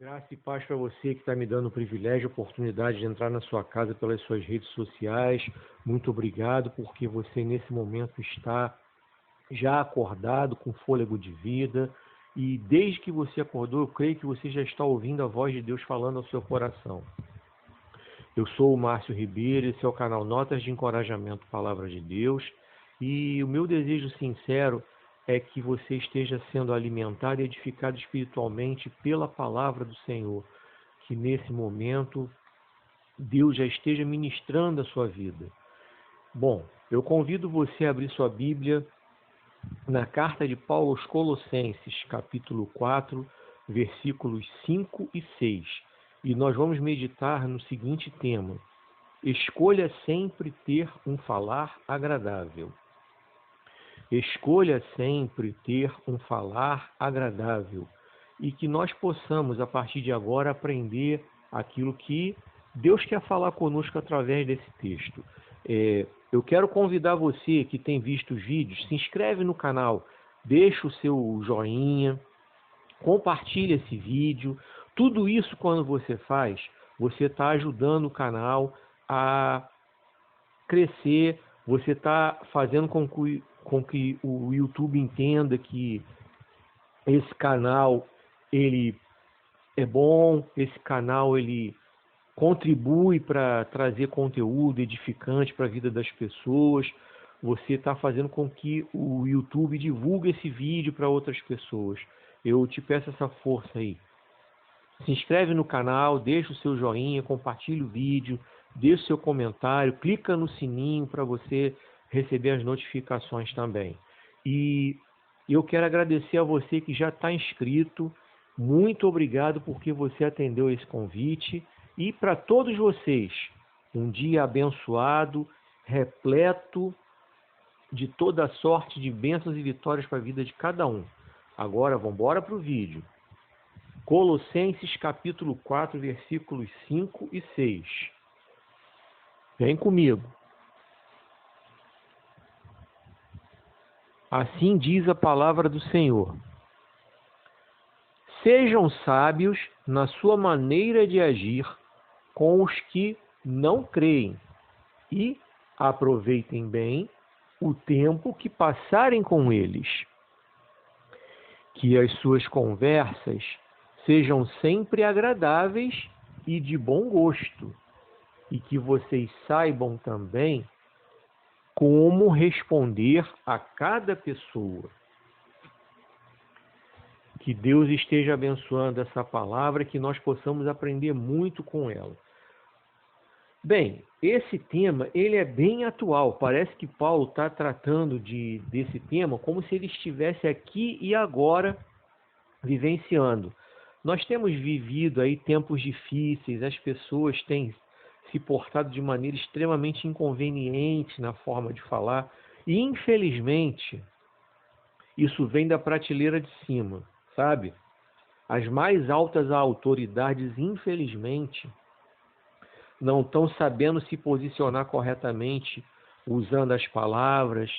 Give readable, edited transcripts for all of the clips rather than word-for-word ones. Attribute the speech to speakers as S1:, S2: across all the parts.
S1: Graça e paz para você que está me dando o privilégio, a oportunidade de entrar na sua casa pelas suas redes sociais. Muito obrigado, porque você nesse momento está já acordado, com fôlego de vida. E desde que você acordou, eu creio que você já está ouvindo a voz de Deus falando ao seu coração. Eu sou o Márcio Ribeiro, esse é o canal Notas de Encorajamento Palavra de Deus. E o meu desejo sincero é que você esteja sendo alimentado e edificado espiritualmente pela palavra do Senhor. Que nesse momento Deus já esteja ministrando a sua vida. Bom, eu convido você a abrir sua Bíblia na carta de Paulo aos Colossenses, capítulo 4, versículos 5 e 6. E nós vamos meditar no seguinte tema: escolha sempre ter um falar agradável. Escolha sempre ter um falar agradável e que nós possamos, a partir de agora, aprender aquilo que Deus quer falar conosco através desse texto. Eu quero convidar você que tem visto os vídeos, se inscreve no canal, deixa o seu joinha, compartilha esse vídeo. Tudo isso, quando você faz, você está ajudando o canal a crescer, você está fazendo com que o YouTube entenda que esse canal ele é bom, esse canal ele contribui para trazer conteúdo edificante para a vida das pessoas. Você está fazendo com que o YouTube divulgue esse vídeo para outras pessoas. Eu te peço essa força aí. Se inscreve no canal, deixa o seu joinha, compartilha o vídeo, deixa o seu comentário, clica no sininho para você receber as notificações também. E eu quero agradecer a você que já está inscrito. Muito obrigado porque você atendeu esse convite. E para todos vocês, um dia abençoado, repleto de toda sorte de bênçãos e vitórias para a vida de cada um. Agora vamos embora para o vídeo. Colossenses capítulo 4, versículos 5 e 6. Vem comigo. Assim diz a palavra do Senhor: sejam sábios na sua maneira de agir com os que não creem e aproveitem bem o tempo que passarem com eles. Que as suas conversas sejam sempre agradáveis e de bom gosto, e que vocês saibam também como responder a cada pessoa. Que Deus esteja abençoando essa palavra, que nós possamos aprender muito com ela. Bem, esse tema ele é bem atual. Parece que Paulo está tratando desse tema como se ele estivesse aqui e agora vivenciando. Nós temos vivido aí tempos difíceis, as pessoas têm se portado de maneira extremamente inconveniente na forma de falar, e infelizmente isso vem da prateleira de cima, sabe? As mais altas autoridades, infelizmente, não estão sabendo se posicionar corretamente usando as palavras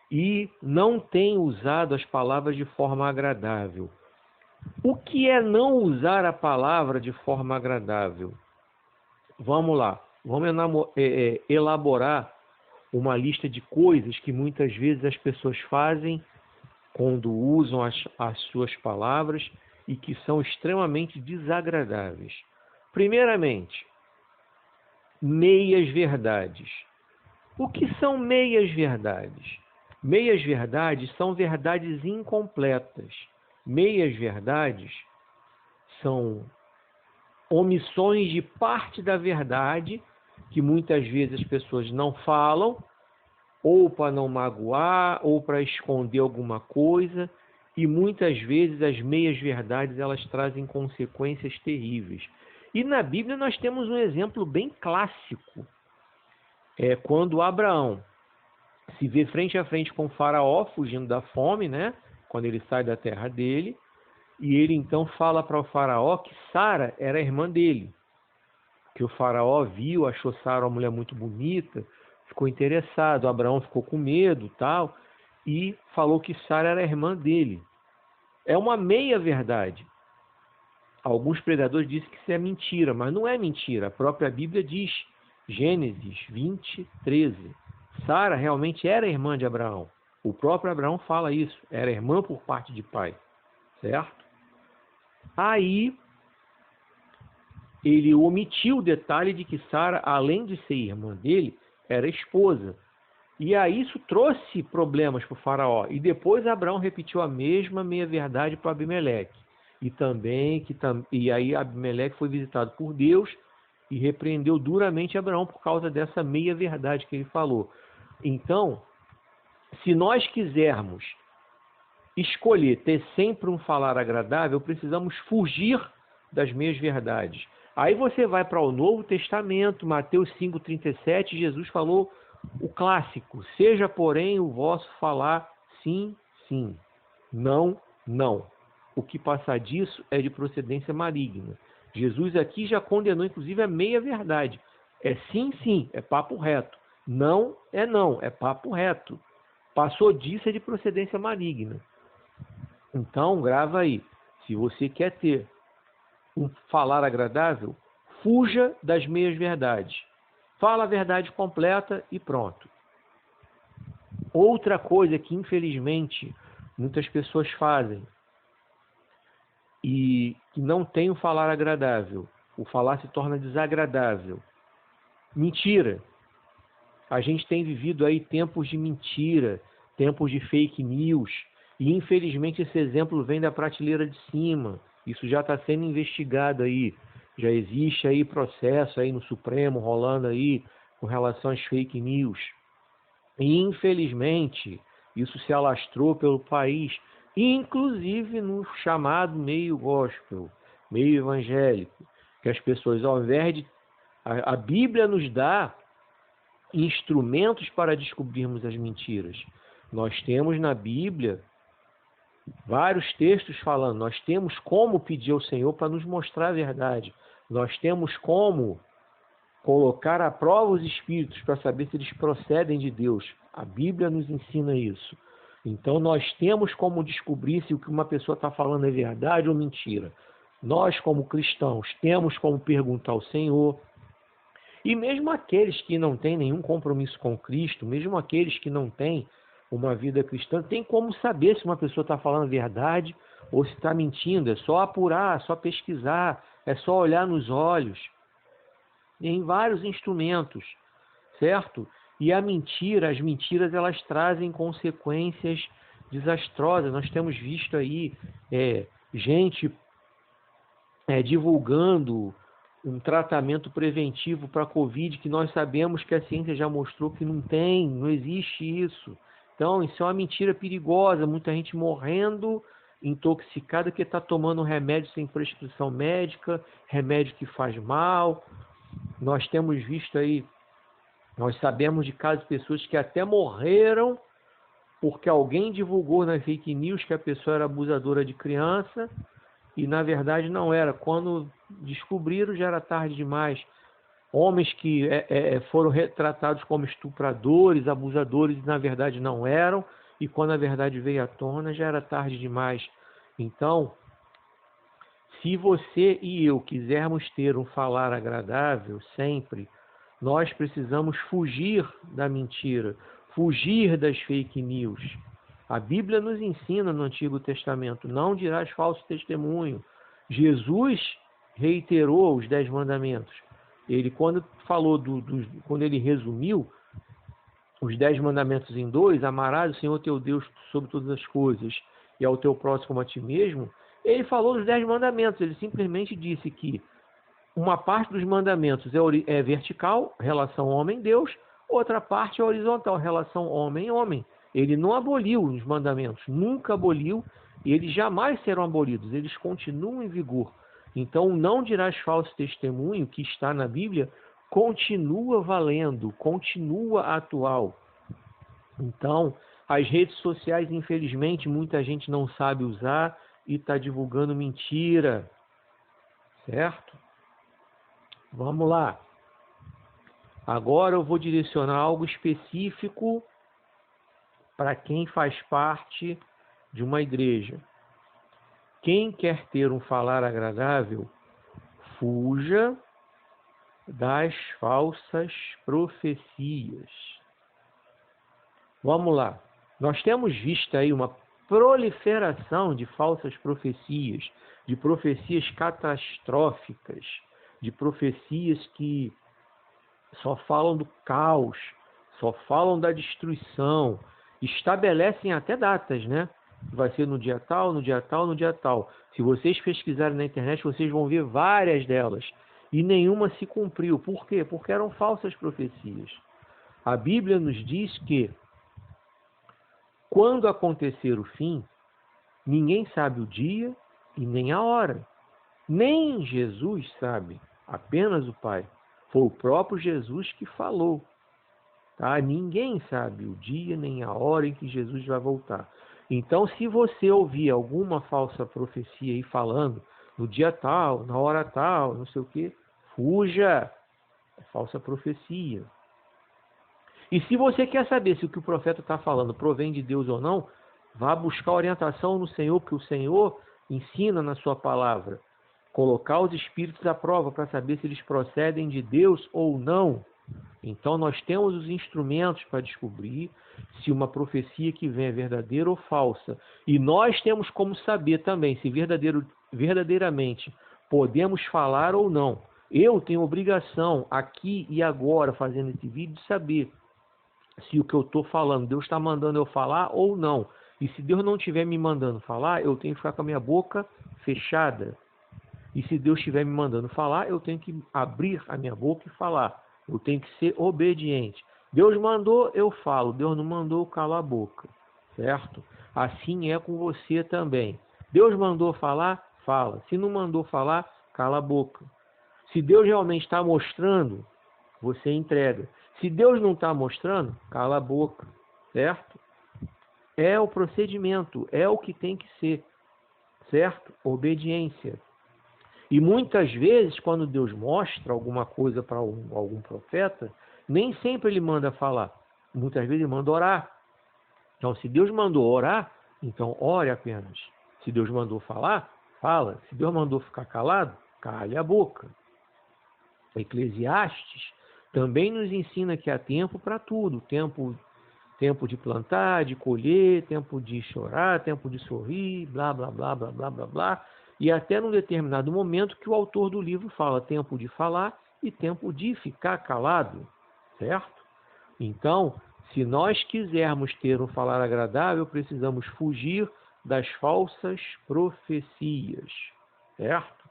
S1: e não têm usado as palavras de forma agradável. O que é não usar a palavra de forma agradável? Vamos lá, vamos elaborar uma lista de coisas que muitas vezes as pessoas fazem quando usam as suas palavras e que são extremamente desagradáveis. Primeiramente, meias-verdades. O que são meias-verdades? Meias-verdades são verdades incompletas. Meias-verdades são omissões de parte da verdade que muitas vezes as pessoas não falam, ou para não magoar, ou para esconder alguma coisa, e muitas vezes as meias-verdades elas trazem consequências terríveis. E na Bíblia nós temos um exemplo bem clássico. É quando Abraão se vê frente a frente com o faraó, fugindo da fome, né? Quando ele sai da terra dele, e ele então fala para o faraó que Sara era a irmã dele. Que o faraó viu, achou Sara uma mulher muito bonita, ficou interessado. Abraão ficou com medo, tal, e falou que Sara era a irmã dele. É uma meia-verdade. Alguns pregadores dizem que isso é mentira, mas não é mentira. A própria Bíblia diz, Gênesis 20, 13. Sara realmente era irmã de Abraão. O próprio Abraão fala isso. Era irmã por parte de pai. Certo? Aí, ele omitiu o detalhe de que Sara, além de ser irmã dele, era esposa. E aí isso trouxe problemas para o faraó. E depois Abraão repetiu a mesma meia-verdade para Abimeleque. E aí Abimeleque foi visitado por Deus e repreendeu duramente Abraão por causa dessa meia-verdade que ele falou. Então, se nós quisermos escolher ter sempre um falar agradável, precisamos fugir das meias-verdades. Aí você vai para o Novo Testamento, Mateus 5,37, Jesus falou o clássico: seja, porém, o vosso falar sim, sim, não, não. O que passar disso é de procedência maligna. Jesus aqui já condenou, inclusive, a meia-verdade. É sim, sim, é papo reto. Não, é papo reto. Passou disso é de procedência maligna. Então, grava aí. Se você quer ter um falar agradável, fuja das meias-verdades. Fala a verdade completa e pronto. Outra coisa que, infelizmente, muitas pessoas fazem e que não tem o falar agradável, o falar se torna desagradável. Mentira. A gente tem vivido aí tempos de mentira, tempos de fake news, e infelizmente esse exemplo vem da prateleira de cima. Isso já está sendo investigado aí. Já existe aí processo aí no Supremo rolando aí com relação às fake news. E infelizmente isso se alastrou pelo país, inclusive no chamado meio gospel, meio evangélico, que as pessoas, ao invés de... A Bíblia nos dá instrumentos para descobrirmos as mentiras. Nós temos na Bíblia vários textos falando, nós temos como pedir ao Senhor para nos mostrar a verdade. Nós temos como colocar à prova os espíritos para saber se eles procedem de Deus. A Bíblia nos ensina isso. Então nós temos como descobrir se o que uma pessoa está falando é verdade ou mentira. Nós, como cristãos, temos como perguntar ao Senhor. E mesmo aqueles que não têm nenhum compromisso com Cristo, mesmo aqueles que não têm uma vida cristã, tem como saber se uma pessoa está falando a verdade ou se está mentindo. É só apurar, é só pesquisar, é só olhar nos olhos. Em vários instrumentos, certo? E as mentiras, elas trazem consequências desastrosas. Nós temos visto aí gente divulgando um tratamento preventivo para a Covid, que nós sabemos que a ciência já mostrou que não existe isso. Então, isso é uma mentira perigosa, muita gente morrendo intoxicada porque está tomando remédio sem prescrição médica, remédio que faz mal. Nós temos visto aí, nós sabemos de casos de pessoas que até morreram porque alguém divulgou na fake news que a pessoa era abusadora de criança e na verdade não era. Quando descobriram já era tarde demais. Homens que foram retratados como estupradores, abusadores, na verdade não eram, e quando a verdade veio à tona já era tarde demais. Então, se você e eu quisermos ter um falar agradável sempre, nós precisamos fugir da mentira, fugir das fake news. A Bíblia nos ensina no Antigo Testamento: não dirás falso testemunho. Jesus reiterou os 10 mandamentos. Ele, quando falou quando ele resumiu os 10 mandamentos em 2, amarás o Senhor teu Deus sobre todas as coisas e ao teu próximo como a ti mesmo, ele falou dos 10 mandamentos. Ele simplesmente disse que uma parte dos mandamentos é vertical, relação homem-Deus, outra parte é horizontal, relação homem-homem. Ele não aboliu os mandamentos, nunca aboliu, e eles jamais serão abolidos, eles continuam em vigor. Então, não dirás falso testemunho, que está na Bíblia, continua valendo, continua atual. Então, as redes sociais, infelizmente, muita gente não sabe usar e está divulgando mentira, certo? Vamos lá. Agora eu vou direcionar algo específico para quem faz parte de uma igreja. Quem quer ter um falar agradável, fuja das falsas profecias. Vamos lá. Nós temos visto aí uma proliferação de falsas profecias, de profecias catastróficas, de profecias que só falam do caos, só falam da destruição, estabelecem até datas, né? Vai ser no dia tal, no dia tal, no dia tal. Se vocês pesquisarem na internet, vocês vão ver várias delas. E nenhuma se cumpriu. Por quê? Porque eram falsas profecias. A Bíblia nos diz que quando acontecer o fim, ninguém sabe o dia e nem a hora. Nem Jesus sabe, apenas o Pai. Foi o próprio Jesus que falou. Tá? Ninguém sabe o dia nem a hora em que Jesus vai voltar. Então, se você ouvir alguma falsa profecia aí falando no dia tal, na hora tal, não sei o quê, fuja. É falsa profecia. E se você quer saber se o que o profeta está falando provém de Deus ou não, vá buscar orientação no Senhor, porque o Senhor ensina na sua palavra. Colocar os espíritos à prova para saber se eles procedem de Deus ou não. Então nós temos os instrumentos para descobrir se uma profecia que vem é verdadeira ou falsa. E nós temos como saber também se verdadeiramente podemos falar ou não. Eu tenho obrigação aqui e agora, fazendo esse vídeo, de saber se o que eu estou falando, Deus está mandando eu falar ou não. E se Deus não estiver me mandando falar, eu tenho que ficar com a minha boca fechada. E se Deus estiver me mandando falar, eu tenho que abrir a minha boca e falar. Eu tenho que ser obediente. Deus mandou, eu falo. Deus não mandou, eu calo a boca. Certo? Assim é com você também. Deus mandou falar, fala. Se não mandou falar, cala a boca. Se Deus realmente está mostrando, você entrega. Se Deus não está mostrando, cala a boca. Certo? É o procedimento. É o que tem que ser. Certo? Obediência. E muitas vezes, quando Deus mostra alguma coisa para algum profeta, nem sempre ele manda falar. Muitas vezes ele manda orar. Então, se Deus mandou orar, então ore apenas. Se Deus mandou falar, fala. Se Deus mandou ficar calado, cale a boca. Eclesiastes também nos ensina que há tempo para tudo. Tempo de plantar, de colher, tempo de chorar, tempo de sorrir, blá, blá, blá, blá, blá, blá, blá. E até num determinado momento que o autor do livro fala tempo de falar e tempo de ficar calado, certo? Então, se nós quisermos ter um falar agradável, precisamos fugir das falsas profecias, certo?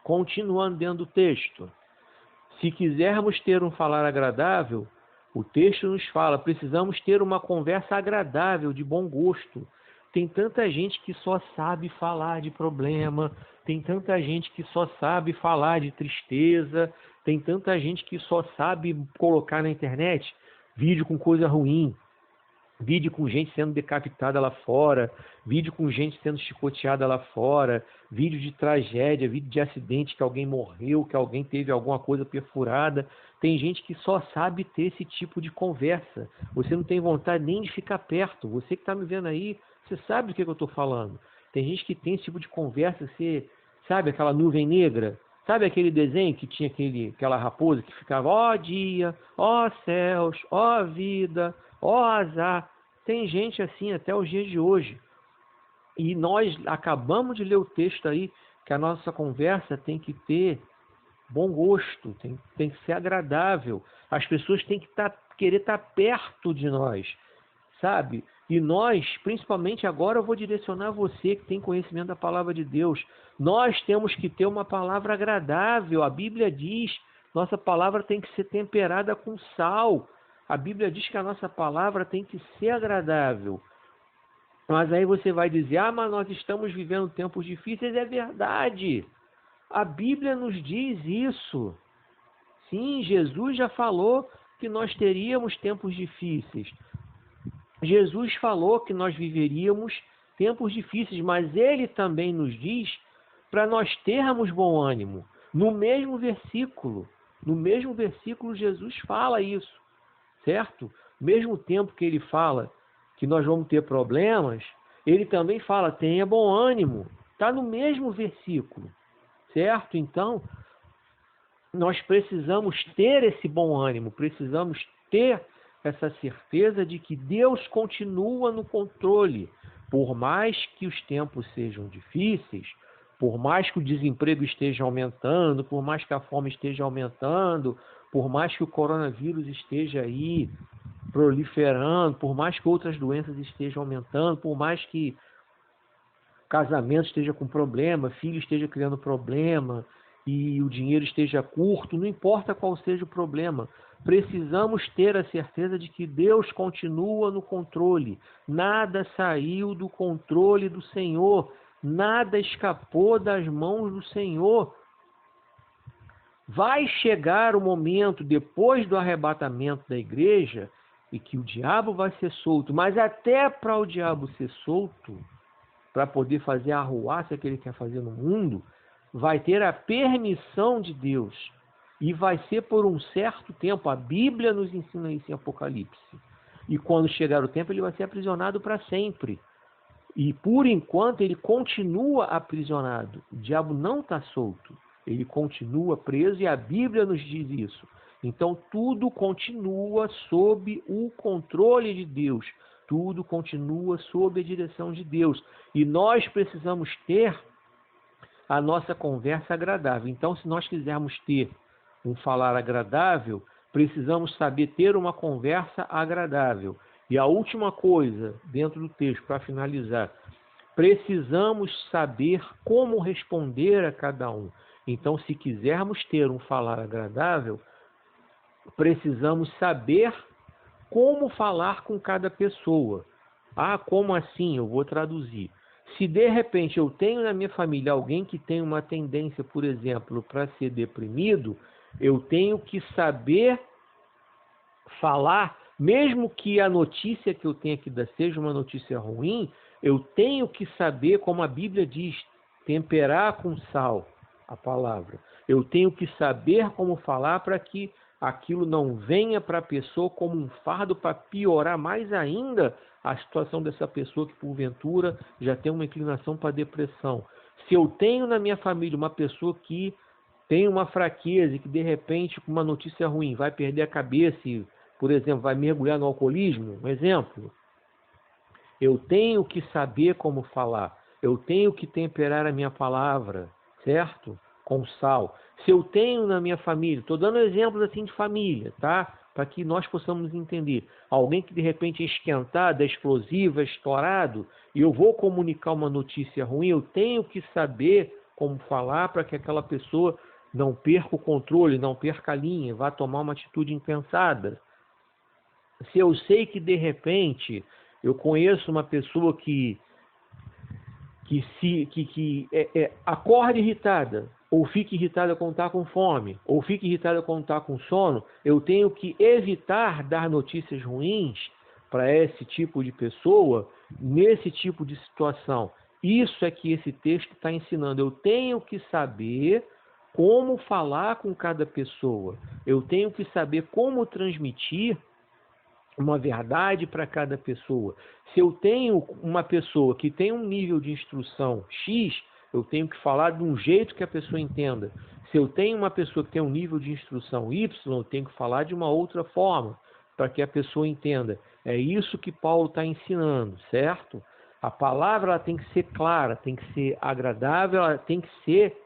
S1: Continuando dentro do texto. Se quisermos ter um falar agradável, o texto nos fala, precisamos ter uma conversa agradável, de bom gosto. Tem tanta gente que só sabe falar de problema, tem tanta gente que só sabe falar de tristeza, tem tanta gente que só sabe colocar na internet vídeo com coisa ruim, vídeo com gente sendo decapitada lá fora, vídeo com gente sendo chicoteada lá fora, vídeo de tragédia, vídeo de acidente, que alguém morreu, que alguém teve alguma coisa perfurada. Tem gente que só sabe ter esse tipo de conversa. Você não tem vontade nem de ficar perto. Você que está me vendo aí, você sabe do que eu estou falando. Tem gente que tem esse tipo de conversa, você sabe aquela nuvem negra? Sabe aquele desenho que tinha aquela raposa que ficava, ó dia, ó céus, ó vida, ó azar. Tem gente assim até os dias de hoje. E nós acabamos de ler o texto aí, que a nossa conversa tem que ter bom gosto, tem que ser agradável. As pessoas têm que querer estar perto de nós, sabe? E nós, principalmente agora, eu vou direcionar você que tem conhecimento da palavra de Deus. Nós temos que ter uma palavra agradável. A Bíblia diz, nossa palavra tem que ser temperada com sal. A Bíblia diz que a nossa palavra tem que ser agradável. Mas aí você vai dizer, mas nós estamos vivendo tempos difíceis. É verdade. A Bíblia nos diz isso. Sim, Jesus já falou que nós teríamos tempos difíceis. Jesus falou que nós viveríamos tempos difíceis, mas ele também nos diz para nós termos bom ânimo. No mesmo versículo Jesus fala isso, certo? Mesmo tempo que ele fala que nós vamos ter problemas, ele também fala, tenha bom ânimo. Está no mesmo versículo, certo? Então, nós precisamos ter esse bom ânimo, precisamos ter essa certeza de que Deus continua no controle. Por mais que os tempos sejam difíceis, por mais que o desemprego esteja aumentando, por mais que a fome esteja aumentando, por mais que o coronavírus esteja aí proliferando, por mais que outras doenças estejam aumentando, por mais que casamento esteja com problema, filho esteja criando problema e o dinheiro esteja curto, não importa qual seja o problema, precisamos ter a certeza de que Deus continua no controle. Nada saiu do controle do Senhor, nada escapou das mãos do Senhor. Vai chegar o momento, depois do arrebatamento da igreja, e que o diabo vai ser solto, mas até para o diabo ser solto, para poder fazer a arruaça que ele quer fazer no mundo, vai ter a permissão de Deus. E vai ser por um certo tempo. A Bíblia nos ensina isso em Apocalipse. E quando chegar o tempo, ele vai ser aprisionado para sempre. E por enquanto ele continua aprisionado. O diabo não está solto. Ele continua preso e a Bíblia nos diz isso. Então tudo continua sob o controle de Deus. Tudo continua sob a direção de Deus. E nós precisamos ter a nossa conversa agradável. Então, se nós quisermos ter um falar agradável, precisamos saber ter uma conversa agradável. E a última coisa, dentro do texto, para finalizar, precisamos saber como responder a cada um. Então, se quisermos ter um falar agradável, precisamos saber como falar com cada pessoa. Ah, como assim? Eu vou traduzir. Se de repente eu tenho na minha família alguém que tem uma tendência, por exemplo, para ser deprimido, eu tenho que saber falar, mesmo que a notícia que eu tenha que dar seja uma notícia ruim, eu tenho que saber, como a Bíblia diz, temperar com sal a palavra. Eu tenho que saber como falar para que aquilo não venha para a pessoa como um fardo para piorar mais ainda a situação dessa pessoa que, porventura, já tem uma inclinação para depressão. Se eu tenho na minha família uma pessoa que tem uma fraqueza e que, de repente, com uma notícia ruim, vai perder a cabeça e, por exemplo, vai mergulhar no alcoolismo, um exemplo, eu tenho que saber como falar, eu tenho que temperar a minha palavra, certo? Com sal. Se eu tenho na minha família, estou dando exemplos assim de família, tá? Para que nós possamos entender. Alguém que de repente é esquentado, é explosivo, é estourado, e eu vou comunicar uma notícia ruim, eu tenho que saber como falar para que aquela pessoa não perca o controle, não perca a linha, vá tomar uma atitude impensada. Se eu sei que de repente eu conheço uma pessoa que acorda irritada, ou fica irritada quando está com fome, ou fica irritada quando está com sono, eu tenho que evitar dar notícias ruins para esse tipo de pessoa, nesse tipo de situação. Isso é que esse texto está ensinando. Eu tenho que saber como falar com cada pessoa. Eu tenho que saber como transmitir uma verdade para cada pessoa. Se eu tenho uma pessoa que tem um nível de instrução X, eu tenho que falar de um jeito que a pessoa entenda. Se eu tenho uma pessoa que tem um nível de instrução Y, eu tenho que falar de uma outra forma, para que a pessoa entenda. É isso que Paulo está ensinando, certo? A palavra ela tem que ser clara, tem que ser agradável, ela tem que ser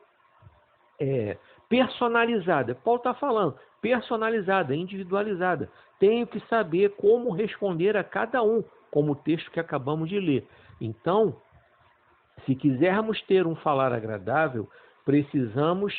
S1: personalizada. Paulo está falando, personalizada, individualizada. Tenho que saber como responder a cada um, como o texto que acabamos de ler. Então, se quisermos ter um falar agradável, precisamos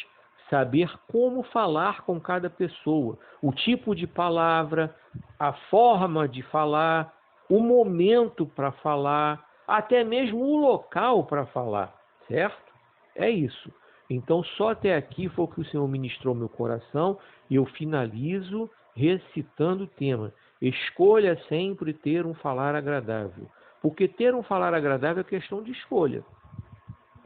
S1: saber como falar com cada pessoa, o tipo de palavra, a forma de falar, o momento para falar, até mesmo o local para falar, certo? É isso. Então, só até aqui foi o que o Senhor ministrou meu coração e eu finalizo recitando o tema. Escolha sempre ter um falar agradável. Porque ter um falar agradável é questão de escolha.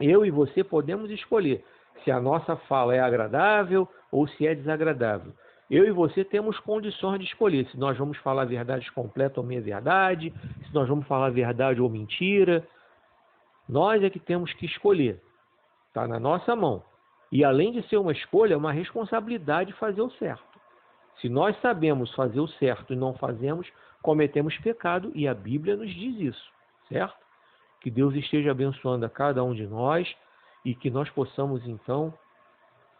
S1: Eu e você podemos escolher se a nossa fala é agradável ou se é desagradável. Eu e você temos condições de escolher se nós vamos falar verdade completa ou meia verdade, se nós vamos falar verdade ou mentira. Nós é que temos que escolher. Está na nossa mão. E além de ser uma escolha, é uma responsabilidade fazer o certo. Se nós sabemos fazer o certo e não fazemos, cometemos pecado, e a Bíblia nos diz isso, certo? Que Deus esteja abençoando a cada um de nós e que nós possamos, então,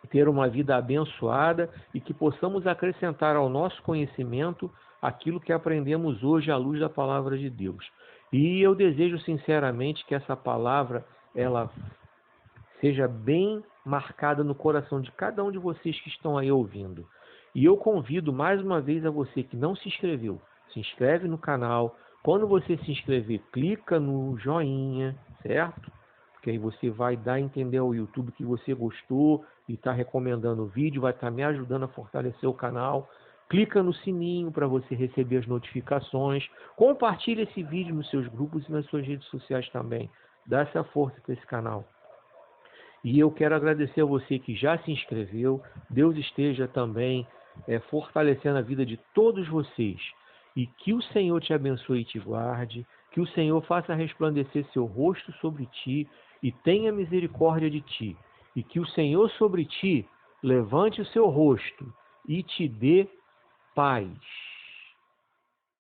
S1: ter uma vida abençoada e que possamos acrescentar ao nosso conhecimento aquilo que aprendemos hoje à luz da palavra de Deus. E eu desejo sinceramente que essa palavra ela seja bem marcada no coração de cada um de vocês que estão aí ouvindo. E eu convido mais uma vez a você que não se inscreveu, se inscreve no canal. Quando você se inscrever, clica no joinha, certo? Porque aí você vai dar a entender ao YouTube que você gostou e está recomendando o vídeo, vai estar me ajudando a fortalecer o canal. Clica no sininho para você receber as notificações. Compartilhe esse vídeo nos seus grupos e nas suas redes sociais também. Dá essa força para esse canal. E eu quero agradecer a você que já se inscreveu. Deus esteja também fortalecendo a vida de todos vocês. E que o Senhor te abençoe e te guarde. Que o Senhor faça resplandecer seu rosto sobre ti e tenha misericórdia de ti. E que o Senhor sobre ti levante o seu rosto e te dê paz.